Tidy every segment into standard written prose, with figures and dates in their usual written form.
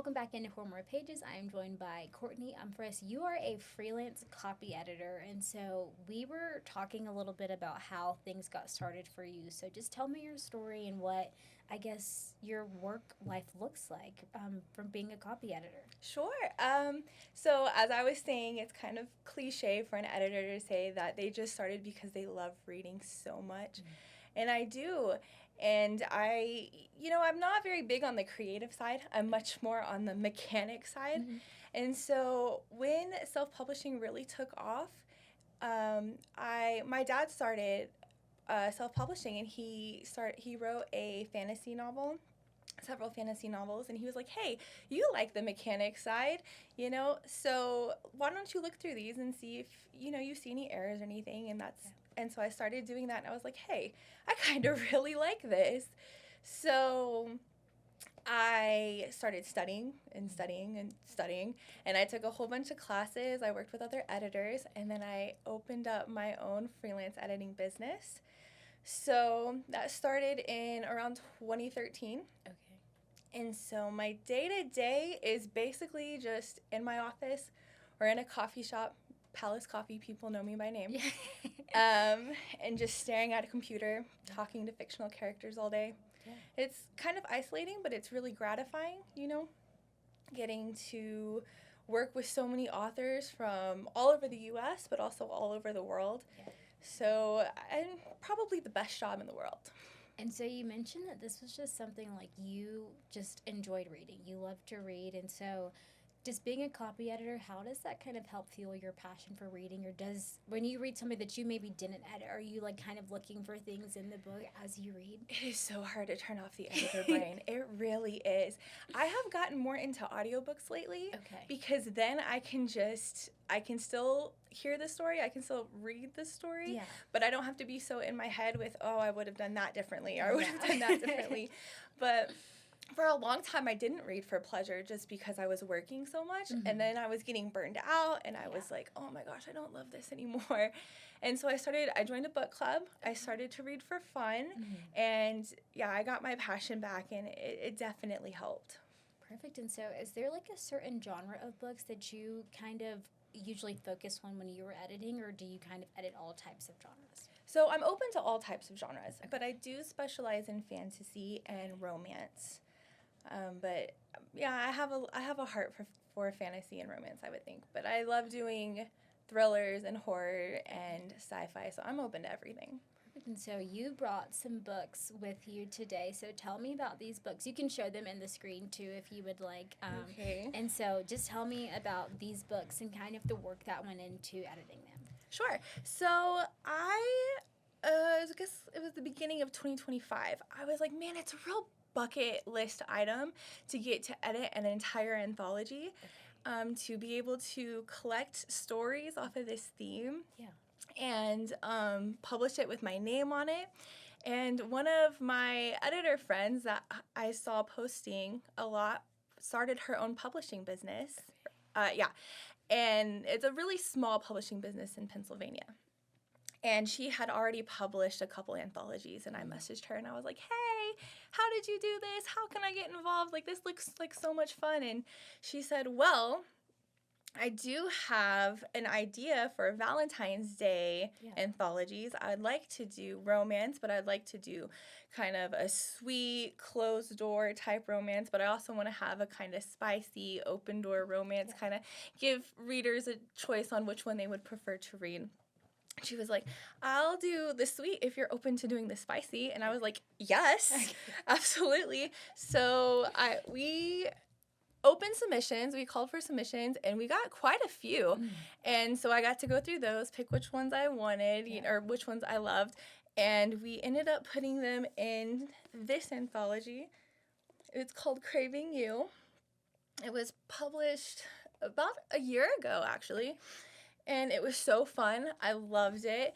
welcome back into Four More Pages. I am joined by Courtney Umphress. You are a freelance copy editor, and so we were talking a little bit about how things got started for you. So just tell me your story and what, I guess, your work life looks like from being a copy editor. Sure. So as I was saying, it's kind of cliche for an editor to say that they just started because they love reading so much. And I do. And I'm not very big on the creative side. I'm much more on the mechanic side. And so when self-publishing really took off, my dad started self-publishing, and he wrote a fantasy novel, several fantasy novels, and he was like, hey, you like the mechanic side, so why don't you look through these and see if you see any errors or anything. And so I started doing that, and I was like, hey, I kind of really like this. So I started studying, and I took a whole bunch of classes. I worked with other editors, and then I opened up my own freelance editing business. So that started in around 2013. Okay. And so my day-to-day is basically just in my office or in a coffee shop. Palace Coffee, people know me by name. And just staring at a computer, talking to fictional characters all day. Yeah. It's kind of isolating, but it's really gratifying, getting to work with so many authors from all over the U.S., but also all over the world. Yeah. So, and probably the best job in the world. And so you mentioned that this was just something like you just enjoyed reading. You love to read. And so just being a copy editor, how does that kind of help fuel your passion for reading? Or when you read something that you maybe didn't edit, are you like kind of looking for things in the book as you read? It is so hard to turn off the editor brain. It really is. I have gotten more into audiobooks lately. Okay. Because then I can still hear the story, I can still read the story, Yeah. but I don't have to be so in my head with, oh, I would have done that differently, or I would have done that differently. But for a long time, I didn't read for pleasure just because I was working so much, and then I was getting burned out, and I was like, oh my gosh, I don't love this anymore. And so I joined a book club. I started to read for fun, and yeah, I got my passion back, and it definitely helped. Perfect. And so is there like a certain genre of books that you kind of usually focus on when you were editing, or do you kind of edit all types of genres? So I'm open to all types of genres, but I do specialize in fantasy and romance. But yeah, I have a heart for fantasy and romance, I would think. But I love doing thrillers and horror and sci-fi, so I'm open to everything. Perfect. And so you brought some books with you today. So tell me about these books. You can show them in the screen too if you would like. Okay. And so just tell me about these books and kind of the work that went into editing them. Sure. So I guess it was the beginning of 2025. I was like, man, it's a real bucket list item to get to edit an entire anthology, to be able to collect stories off of this theme, and publish it with my name on it. And one of my editor friends that I saw posting a lot started her own publishing business. And it's a really small publishing business in Pennsylvania. And she had already published a couple anthologies, and I messaged her, and I was like, hey, how did you do this? How can I get involved? Like, this looks like so much fun. And she said, well, I do have an idea for Valentine's Day anthologies. I'd like to do romance, but I'd like to do kind of a sweet, closed-door type romance, but I also want to have a kind of spicy, open-door romance, kind of give readers a choice on which one they would prefer to read. She was like, I'll do the sweet if you're open to doing the spicy. And I was like, yes, absolutely. So we opened submissions. We called for submissions, and we got quite a few. And so I got to go through those, pick which ones I wanted, or which ones I loved. And we ended up putting them in this anthology. It's called Craving You. It was published about a year ago, actually. And it was so fun. I loved it.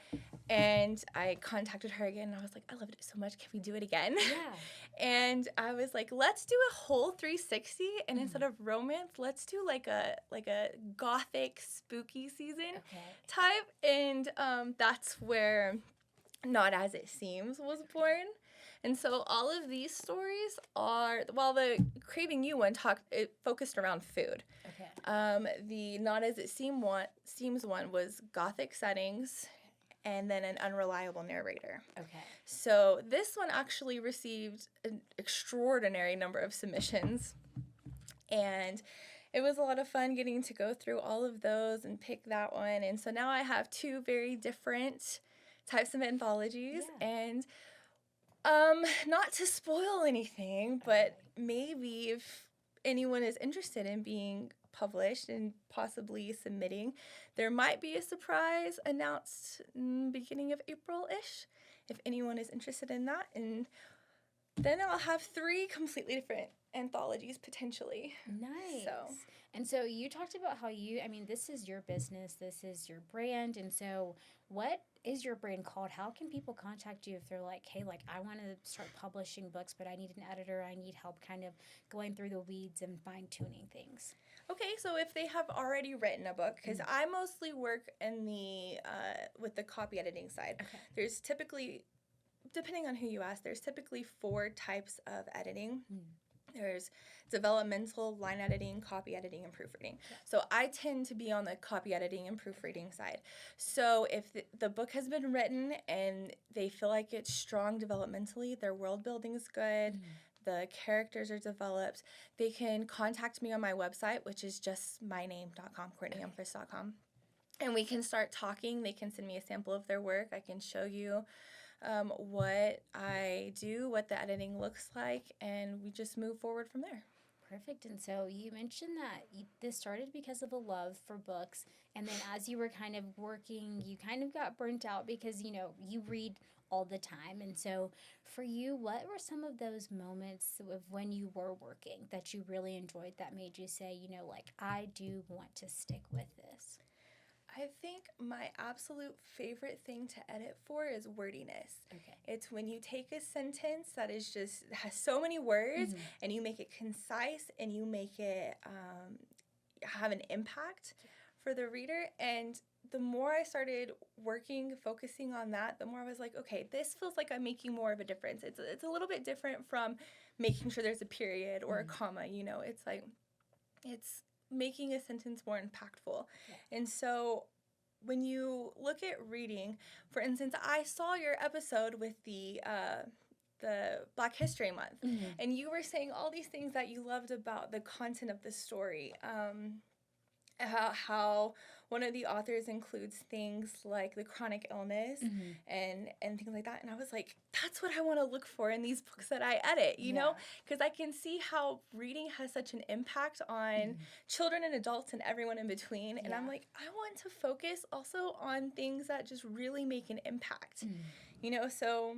And I contacted her again, and I was like, I loved it so much. Can we do it again? Yeah. And I was like, let's do a whole 360, and instead of romance, let's do like a gothic spooky season type. And that's where Not As It Seems was born. And so all of these stories are, while the Craving You one it focused around food. Okay. The Not As It Seems one was gothic settings and then an unreliable narrator. Okay. So this one actually received an extraordinary number of submissions, and it was a lot of fun getting to go through all of those and pick that one. And so now I have two very different types of anthologies, Yeah. and not to spoil anything, but maybe if anyone is interested in being published and possibly submitting, there might be a surprise announced beginning of April-ish, if anyone is interested in that. And then I'll have 3 completely different anthologies potentially. Nice. So. And so you talked about how this is your business, this is your brand. And so what is your brand called? How can people contact you if they're like, hey, like I want to start publishing books, but I need an editor, I need help kind of going through the weeds and fine tuning things? Okay, so if they have already written a book, because I mostly work in the with the copy editing side. Okay. There's typically, depending on who you ask, there's typically 4 types of editing. There's developmental, line editing, copy editing, and proofreading. So I tend to be on the copy editing and proofreading side. So if the book has been written and they feel like it's strong developmentally, their world building is good, the characters are developed, they can contact me on my website, which is just myname.com, CourtneyUmphress.com. And we can start talking. They can send me a sample of their work. I can show you what I do, what the editing looks like, and we just move forward from there. Perfect. And so you mentioned that this started because of a love for books, and then as you were kind of working, you kind of got burnt out because, you read all the time. And so for you, what were some of those moments of when you were working that you really enjoyed that made you say, like, I do want to stick with this? I think my absolute favorite thing to edit for is wordiness. Okay. It's when you take a sentence that has so many words and you make it concise and you make it have an impact for the reader. And the more I started focusing on that, the more I was like, okay, this feels like I'm making more of a difference. It's a little bit different from making sure there's a period or a comma, It's like, it's making a sentence more impactful. Yeah. And so when you look at reading, for instance, I saw your episode with the Black History Month, and you were saying all these things that you loved about the content of the story. How one of the authors includes things like the chronic illness and things like that. And I was like, that's what I want to look for in these books that I edit, you know? Because I can see how reading has such an impact on children and adults and everyone in between. And I'm like, I want to focus also on things that just really make an impact, So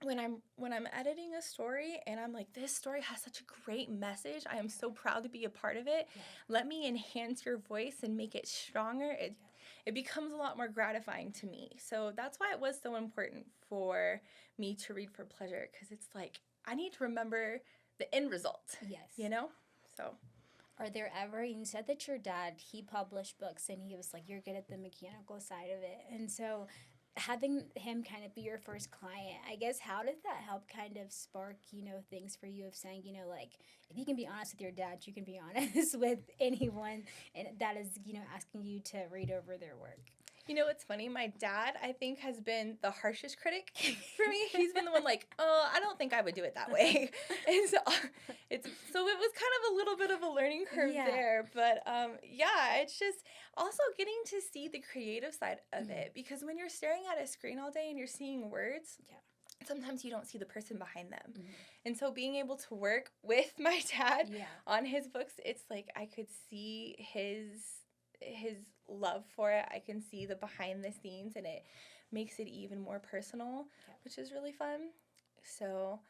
when I'm editing a story and I'm like, this story has such a great message, I am so proud to be a part of it. Let me enhance your voice and make it stronger. It becomes a lot more gratifying to me. So that's why it was so important for me to read for pleasure, because it's like I need to remember the end result. Yes. So are there ever, you said that your dad, he published books and he was like, you're good at the mechanical side of it. And so having him kind of be your first client, I guess, how did that help kind of spark, things for you of saying, like, if you can be honest with your dad, you can be honest with anyone, and that is, asking you to read over their work? It's funny. My dad, I think, has been the harshest critic for me. He's been the one like, oh, I don't think I would do it that way. And so it was kind of a little bit of a learning curve there. But it's just also getting to see the creative side of it, because when you're staring at a screen all day and you're seeing words, sometimes you don't see the person behind them. And so being able to work with my dad on his books, it's like I could see his love for it. I can see the behind the scenes, and it makes it even more personal, which is really fun. So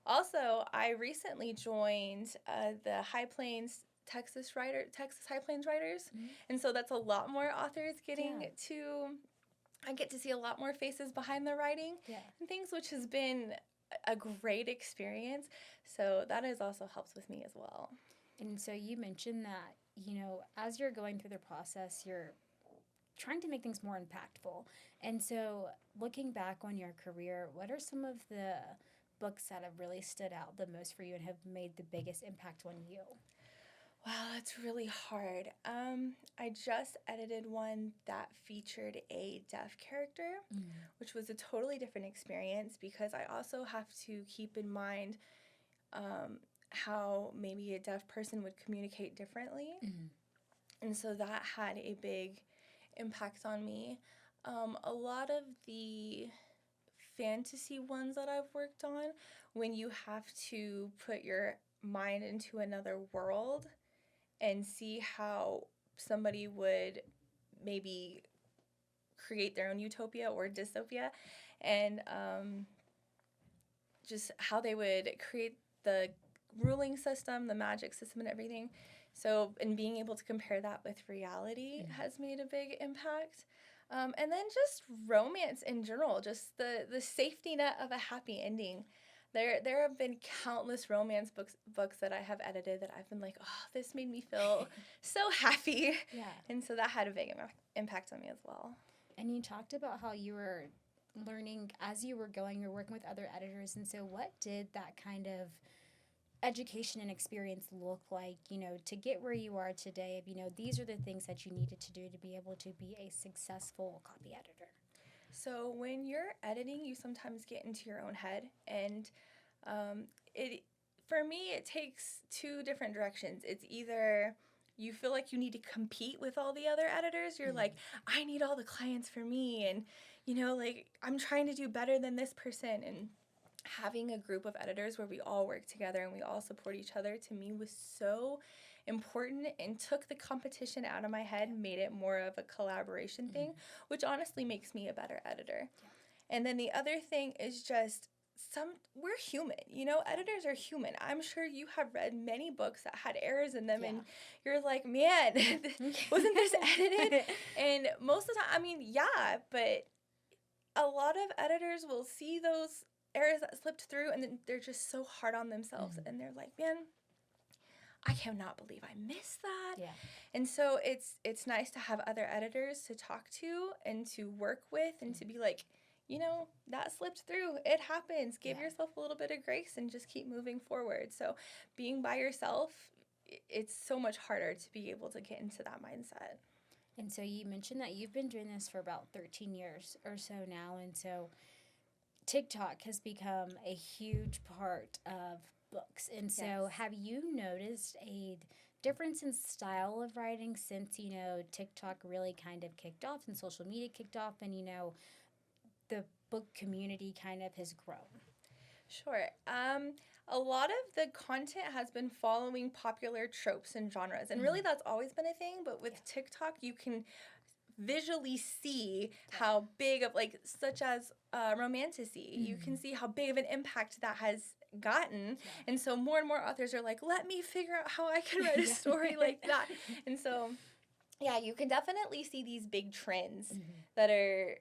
also, I recently joined the High Plains Texas High Plains Writers, and so that's a lot more authors I get to see a lot more faces behind the writing and things, which has been a great experience. So that has also helped with me as well. And so you mentioned that, as you're going through the process, you're trying to make things more impactful. And so looking back on your career, what are some of the books that have really stood out the most for you and have made the biggest impact on you? Wow, that's really hard. I just edited one that featured a deaf character, which was a totally different experience because I also have to keep in mind how maybe a deaf person would communicate differently. And so that had a big impact on me. A lot of the fantasy ones that I've worked on, when you have to put your mind into another world and see how somebody would maybe create their own utopia or dystopia, and just how they would create the ruling system, the magic system, and everything. So, and being able to compare that with reality has made a big impact. And then just romance in general, just the safety net of a happy ending. There have been countless romance books that I have edited that I've been like, oh, this made me feel so happy. Yeah. And so that had a big impact on me as well. And you talked about how you were learning as you were going, you were working with other editors. And so what did that kind of education and experience look like, you know, to get where you are today? You know, these are the things that you needed to do to be able to be a successful copy editor. So when you're editing, you sometimes get into your own head, and for me, it takes two different directions. It's either you feel like you need to compete with all the other editors. You're like, I need all the clients for me, and, you know, like, I'm trying to do better than this person. And having a group of editors where we all work together and we all support each other, to me, was so important and took the competition out of my head, made it more of a collaboration thing, which honestly makes me a better editor. And then the other thing is just we're human, you know, editors are human. I'm sure you have read many books that had errors in them, and you're like, man, wasn't this edited? And most of the time, I mean, yeah, but a lot of editors will see those errors that slipped through, and then they're just so hard on themselves, and they're like, man, I cannot believe I missed that. Yeah. And so it's nice to have other editors to talk to and to work with and to be like, you know, that slipped through. It happens. Give yourself a little bit of grace and just keep moving forward. So being by yourself, it's so much harder to be able to get into that mindset. And so you mentioned that you've been doing this for about 13 years or so now, and so TikTok has become a huge part of books. And so have you noticed a difference in style of writing since, you know, TikTok really kind of kicked off and social media kicked off, and, you know, the book community kind of has grown? Sure. A lot of the content has been following popular tropes and genres, and really that's always been a thing, but with TikTok you can visually see how big of, like, such as romantasy, you can see how big of an impact that has gotten, and so more and more authors are like, let me figure out how I can write a story like that. And so yeah, you can definitely see these big trends that are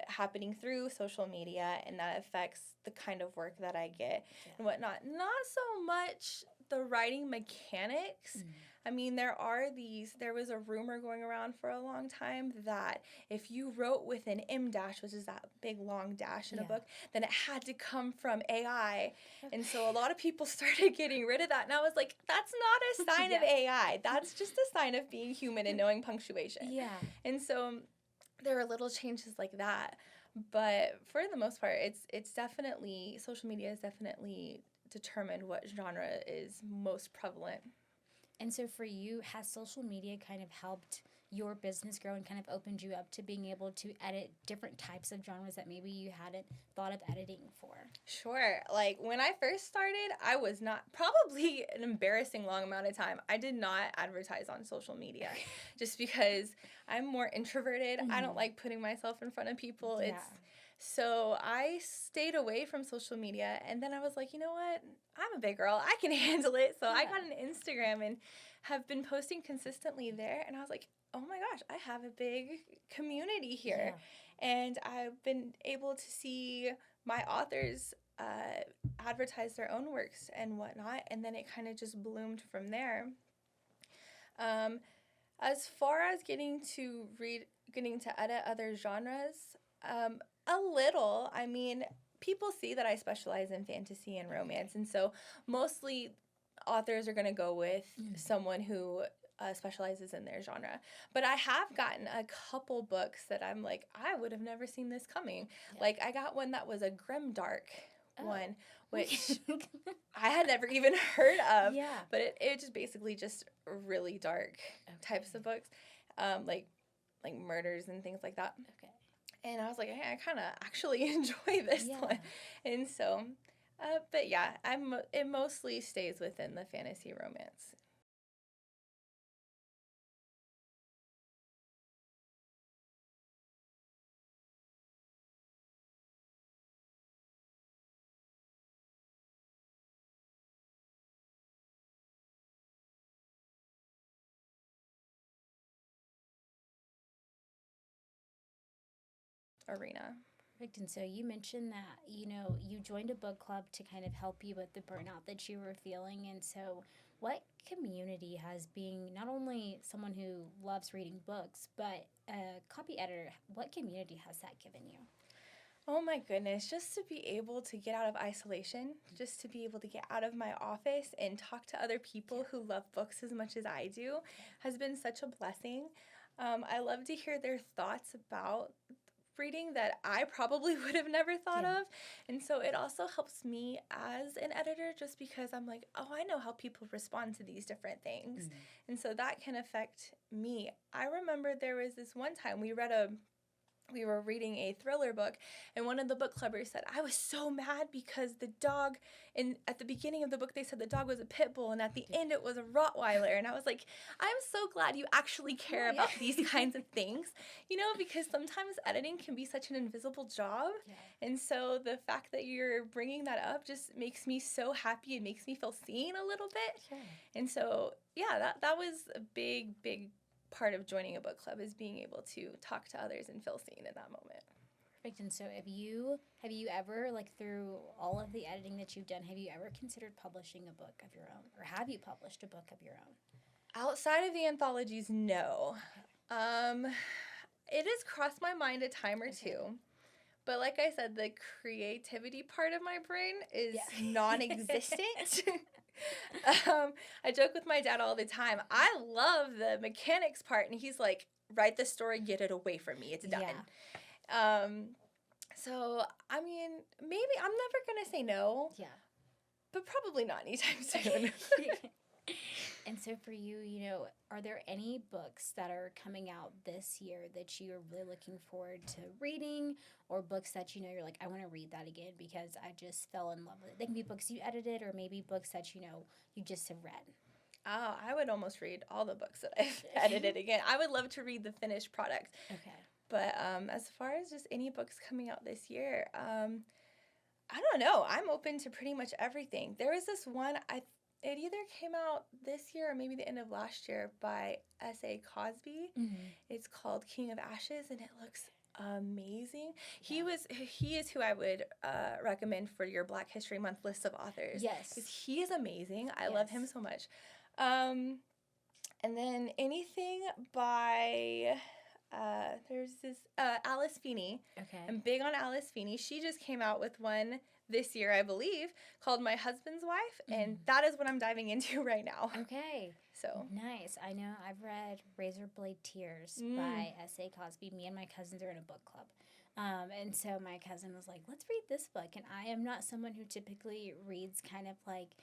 happening through social media, and that affects the kind of work that I get and whatnot. Not so much the writing mechanics. I mean, there was a rumor going around for a long time that if you wrote with an M dash, which is that big long dash in a book, then it had to come from AI. And so a lot of people started getting rid of that. And I was like, that's not a sign of AI. That's just a sign of being human and knowing punctuation. Yeah. And so there are little changes like that. But for the most part, it's definitely, social media has definitely determined what genre is most prevalent. And so for you, has social media kind of helped your business grow and kind of opened you up to being able to edit different types of genres that maybe you hadn't thought of editing for? Sure. Like, when I first started, I was not, probably an embarrassing long amount of time, I did not advertise on social media just because I'm more introverted. I don't like putting myself in front of people. So I stayed away from social media, and then I was like, you know what? I'm a big girl. I can handle it. So I got an Instagram and have been posting consistently there, and I was like, oh my gosh, I have a big community here. And I've been able to see my authors advertise their own works and whatnot, and then it kind of just bloomed from there. As far as getting to edit other genres, a little. I mean, people see that I specialize in fantasy and romance, and so mostly authors are going to go with someone who specializes in their genre. But I have gotten a couple books that I'm like, I would have never seen this coming. Yeah. Like, I got one that was a grimdark one, which Okay. I had never even heard of. Yeah. But it just basically just really dark types of books, like murders and things like that. Okay. And I was like, hey, I kind of actually enjoy this Yeah. one. And so, but yeah, it mostly stays within the fantasy romance. Arena. Perfect. And so you mentioned that, you joined a book club to kind of help you with the burnout that you were feeling. And so what community has being not only someone who loves reading books, but a copy editor, what community has that given you? Oh my goodness, just to be able to get out of isolation, just to be able to get out of my office and talk to other people who love books as much as I do has been such a blessing. I love to hear their thoughts about reading that I probably would have never thought of. And so it also helps me as an editor just because I'm like, oh, I know how people respond to these different things. And so that can affect me. I remember there was this one time we were reading a thriller book, and one of the book clubbers said, I was so mad because the dog, at the beginning of the book, they said the dog was a pit bull, and at the end, it was a Rottweiler. And I was like, I'm so glad you actually care about these kinds of things, because sometimes editing can be such an invisible job. Yeah. And so the fact that you're bringing that up just makes me so happy. It makes me feel seen a little bit. Sure. And so, yeah, that was a big part of joining a book club, is being able to talk to others and feel seen in that moment. Perfect. And so have you ever, like, through all of the editing that you've done, have you ever considered publishing a book of your own, or have you published a book of your own? Outside of the anthologies, no. Okay. It has crossed my mind a time or two. But like I said, the creativity part of my brain is non-existent. I joke with my dad all the time. I love the mechanics part, and he's like, write the story, get it away from me. It's done. Yeah. So, I mean, maybe I'm never going to say no. Yeah. But probably not anytime soon. And so for you, are there any books that are coming out this year that you are really looking forward to reading, or books that you're like, I want to read that again because I just fell in love with it? They can be books you edited, or maybe books that you just have read. Oh, I would almost read all the books that I've edited again. I would love to read the finished product. Okay. But as far as just any books coming out this year, I don't know. I'm open to pretty much everything. There was this one, it either came out this year or maybe the end of last year, by S.A. Cosby. Mm-hmm. It's called King of Ashes, and it looks amazing. Yeah. He is who I would recommend for your Black History Month list of authors. Yes. Because he is amazing. I love him so much. And then anything by... there's this Alice Feeney. Okay. I'm big on Alice Feeney. She just came out with one this year, I believe, called My Husband's Wife, and that is what I'm diving into right now. Okay. So nice. I know I've read Razor Blade Tears by S.A. Cosby. Me and my cousins are in a book club. And so my cousin was like, let's read this book. And I am not someone who typically reads kind of like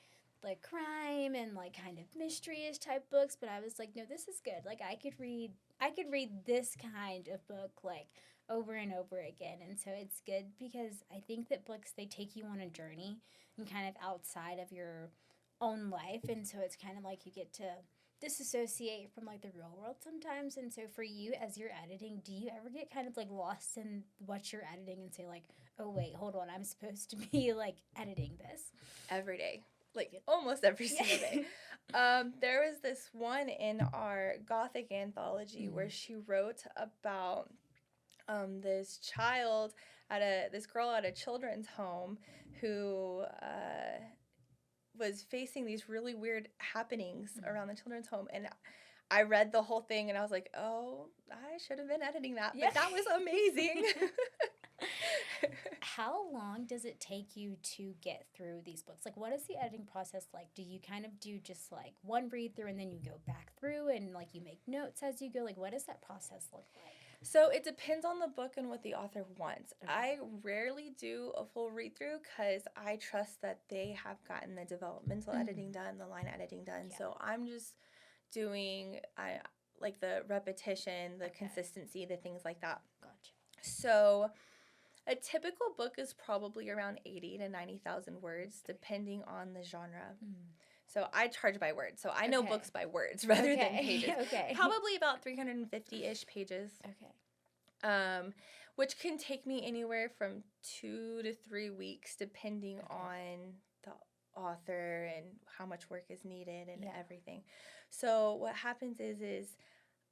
crime and like kind of mystery-ish type books, but I was like, no, this is good. Like I could read this kind of book like over and over again. And so it's good because I think that books, they take you on a journey and kind of outside of your own life. And so it's kind of like you get to disassociate from like the real world sometimes. And so for you, as you're editing, do you ever get kind of like lost in what you're editing and say like, oh wait, hold on, I'm supposed to be like editing this? Every day. Like almost every single day. There was this one in our Gothic anthology where she wrote about this girl at a children's home who was facing these really weird happenings around the children's home, and I read the whole thing and I was like, oh, I should have been editing that. Yeah. But that was amazing. How long does it take you to get through these books? Like, what is the editing process like? Do you kind of do just like one read through and then you go back through and like you make notes as you go? Like, what does that process look like? So it depends on the book and what the author wants. Okay. I rarely do a full read through because I trust that they have gotten the developmental editing done, the line editing done. Yeah. So I'm just doing like the repetition, the consistency, the things like that. Gotcha. So a typical book is probably around 80 to 90,000 words, depending on the genre. So I charge by word. So I know books by words rather than pages. Okay. Probably about 350-ish pages. Okay. Which can take me anywhere from 2 to 3 weeks, depending on the author and how much work is needed and everything. So what happens is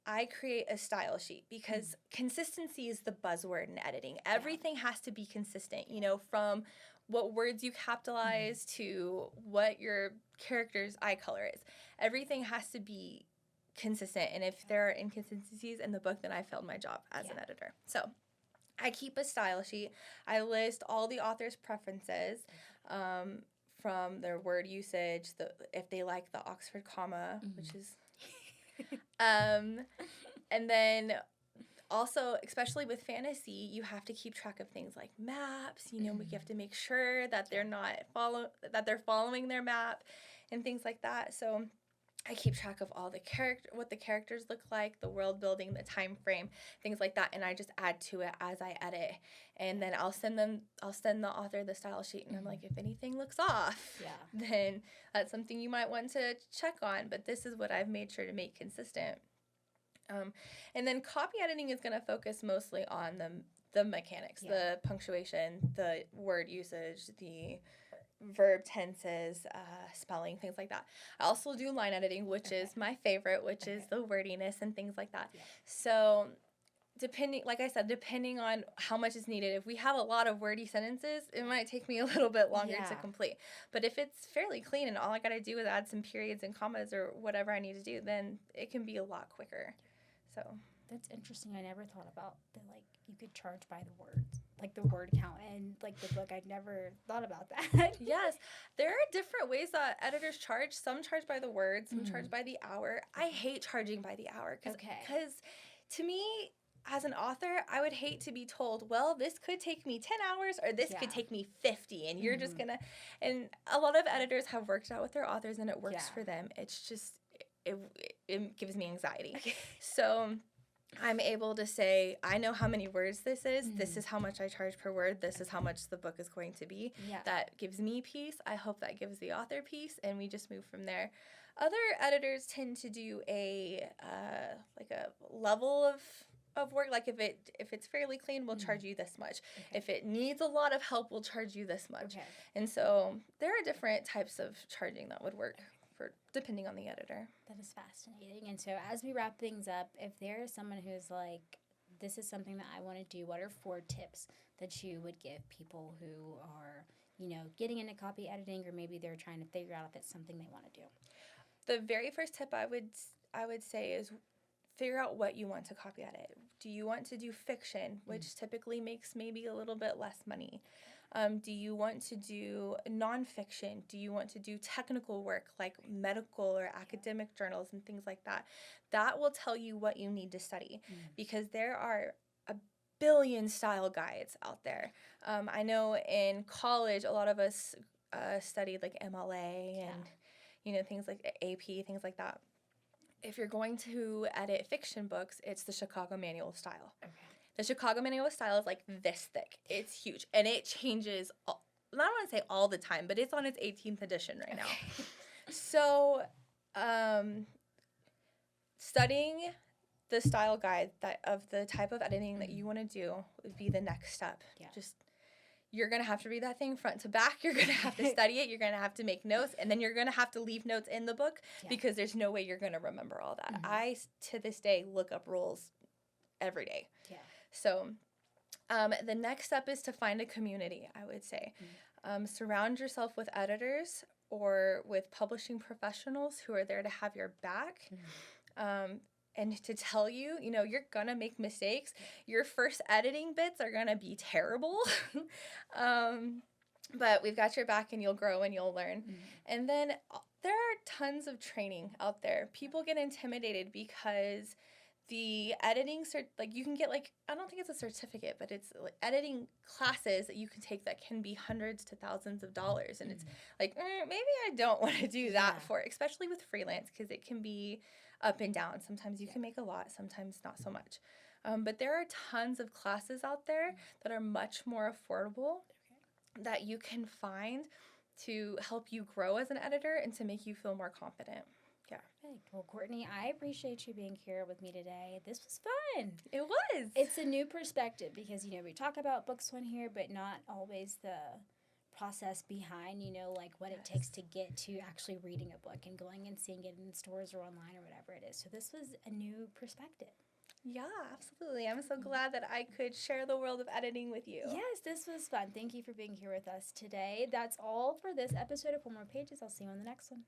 I create a style sheet because consistency is the buzzword in editing. Everything has to be consistent, you know, from what words you capitalize to what your character's eye color is. Everything has to be consistent. And if there are inconsistencies in the book, then I failed my job as an editor. So I keep a style sheet. I list all the author's preferences from their word usage, if they like the Oxford comma, which is... and then also, especially with fantasy, you have to keep track of things like maps. You know, you have to make sure that they're following their map and things like that. So I keep track of all what the characters look like, the world building, the time frame, things like that, and I just add to it as I edit. And then I'll send the author the style sheet, and I'm like, if anything looks off, then that's something you might want to check on. But this is what I've made sure to make consistent. And then copy editing is going to focus mostly on the mechanics, the punctuation, the word usage, the verb tenses, spelling, things like that. I also do line editing, which is my favorite, which is the wordiness and things like that. So depending on how much is needed, if we have a lot of wordy sentences, it might take me a little bit longer to complete. But if it's fairly clean and all I got to do is add some periods and commas or whatever I need to do, then it can be a lot quicker. So that's interesting. I never thought about that. Like, you could charge by the words, like the word count, and like the book. I'd never thought about that. Yes, there are different ways that editors charge. Some charge by the word, some charge by the hour. I hate charging by the hour because to me, as an author, I would hate to be told, well, this could take me 10 hours or this could take me 50, and you're just gonna. And a lot of editors have worked out with their authors, and it works for them. It's just it gives me anxiety. So I'm able to say, I know how many words this is. This is how much I charge per word. This is how much the book is going to be. That gives me peace. I hope that gives the author peace, and we just move from there. Other editors tend to do a level of work. Like if it's fairly clean, we'll charge you this much. If it needs a lot of help, we'll charge you this much. And so there are different types of charging that would work depending on the editor. That is fascinating. And so as we wrap things up, if there is someone who's like, this is something that I want to do, what are 4 tips that you would give people who are, you know, getting into copy editing, or maybe they're trying to figure out if it's something they want to do? The very first tip I would say is figure out what you want to copy edit. Do you want to do fiction, which typically makes maybe a little bit less money? Do you want to do nonfiction? Do you want to do technical work like medical or academic journals and things like that? That will tell you what you need to study because there are a billion style guides out there. I know in college, a lot of us studied like MLA and you know, things like AP, things like that. If you're going to edit fiction books, it's the Chicago Manual of Style. The Chicago Manual of Style is like this thick. It's huge. And it changes, I don't want to say all the time, but it's on its 18th edition right now. So studying the style guide of the type of editing that you want to do would be the next step. Just you're going to have to read that thing front to back. You're going to have to study it. You're going to have to make notes. And then you're going to have to leave notes in the book because there's no way you're going to remember all that. I, to this day, look up rules every day. So the next step is to find a community, I would say. Surround yourself with editors or with publishing professionals who are there to have your back. And to tell you, you're gonna make mistakes. Your first editing bits are gonna be terrible. But we've got your back, and you'll grow and you'll learn. Mm. And then there are tons of training out there. People get intimidated because the editing you can get, I don't think it's a certificate, but it's like editing classes that you can take that can be hundreds to thousands of dollars. And it's like, maybe I don't want to do that for it, especially with freelance, because it can be up and down. Sometimes you can make a lot, sometimes not so much. But there are tons of classes out there that are much more affordable that you can find to help you grow as an editor and to make you feel more confident. Yeah. Perfect. Well, Courtney, I appreciate you being here with me today. This was fun. It was. It's a new perspective because, we talk about books on here, but not always the process behind, like what it takes to get to actually reading a book and going and seeing it in stores or online or whatever it is. So this was a new perspective. Yeah, absolutely. I'm so glad that I could share the world of editing with you. Yes, this was fun. Thank you for being here with us today. That's all for this episode of 4 More Pages. I'll see you on the next one.